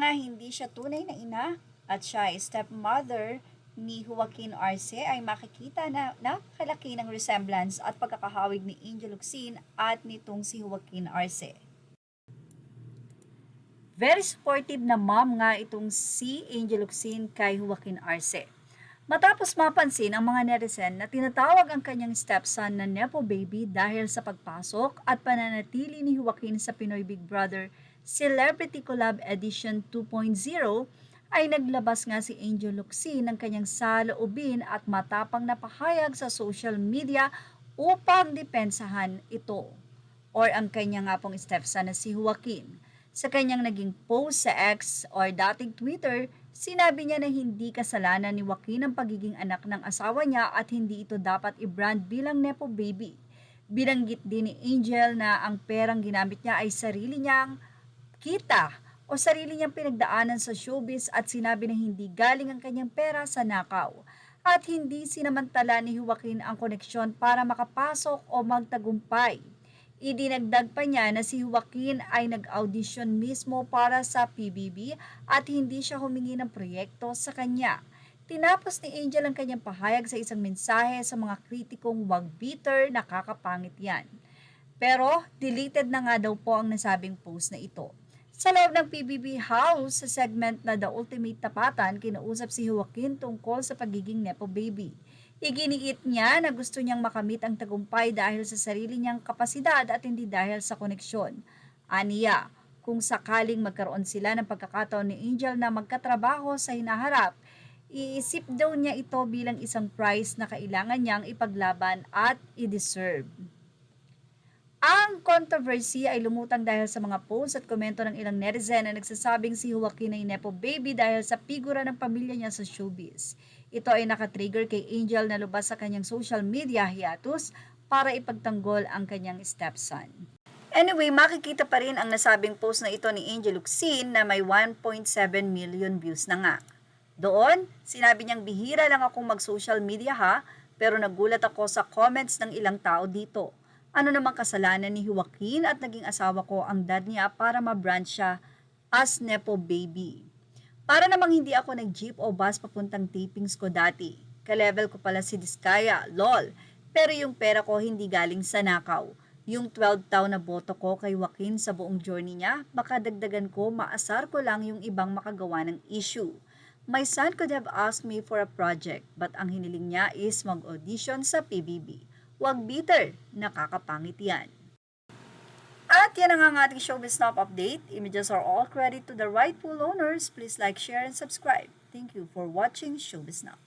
nga hindi siya tunay na ina at siya ay stepmother ni Joaquin Arce ay makikita na napakalaki ng resemblance at pagkakahawig ni Angel Locsin at nitong si Joaquin Arce. Very supportive na mom nga itong si Angel Locsin kay Joaquin Arce. Matapos mapansin ang mga netizen na tinatawag ang kanyang stepson na Nepo Baby dahil sa pagpasok at pananatili ni Joaquin sa Pinoy Big Brother Celebrity Collab Edition 2.0, ay naglabas nga si Angel Locsin ng kanyang saloobin at matapang na pahayag sa social media upang depensahan ito or ang kanyang nga pong stepson na si Joaquin. Sa kanyang naging post sa X or dating Twitter, sinabi niya na hindi kasalanan ni Joaquin ang pagiging anak ng asawa niya at hindi ito dapat i-brand bilang Nepo Baby. Binanggit din ni Angel na ang perang ginamit niya ay sarili niyang kita o sarili niyang pinagdaanan sa showbiz at sinabi na hindi galing ang kanyang pera sa nakaw at hindi sinamantala ni Joaquin ang koneksyon para makapasok o magtagumpay. Idinagdag pa niya na si Joaquin ay nag-audition mismo para sa PBB at hindi siya humingi ng proyekto sa kanya. Tinapos ni Angel ang kanyang pahayag sa isang mensahe sa mga kritikong wag bitter, nakakapangit yan. Pero deleted na nga daw po ang nasabing post na ito. Sa loob ng PBB House, sa segment na The Ultimate Tapatan, kinausap si Joaquin tungkol sa pagiging Nepo Baby. Iginiit niya na gusto niyang makamit ang tagumpay dahil sa sarili niyang kapasidad at hindi dahil sa koneksyon. Aniya, kung sakaling magkaroon sila ng pagkakataon ni Angel na magkatrabaho sa hinaharap, iisip daw niya ito bilang isang prize na kailangan niyang ipaglaban at i-deserve. Ang controversy ay lumutang dahil sa mga posts at komento ng ilang netizen na nagsasabing si Joaquin ay Nepo Baby dahil sa figura ng pamilya niya sa showbiz. Ito ay nakatrigger kay Angel na lubas sa kanyang social media hiatus para ipagtanggol ang kanyang stepson. Anyway, makikita pa rin ang nasabing post na ito ni Angel Locsin na may 1.7 million views na nga. Doon, sinabi niyang bihira lang akong mag-social media ha, pero nagulat ako sa comments ng ilang tao dito. Ano namang kasalanan ni Joaquin at naging asawa ko ang dad niya para ma-brand siya as Nepo Baby. Para namang hindi ako nag-jeep o bus papuntang tapings ko dati. Ka-level ko pala si Diskaya, lol. Pero yung pera ko hindi galing sa nakaw. Yung 12 taon na boto ko kay Joaquin sa buong journey niya, baka dagdagan ko, maasar ko lang yung ibang makagawa ng issue. My son could have asked me for a project, but ang hiniling niya is mag-audition sa PBB. Wag bitter, nakakapangit yan. At yan ang ating Showbiz Now update. Images are all credit to the rightful owners. Please like, share, and subscribe. Thank you for watching Showbiz Now.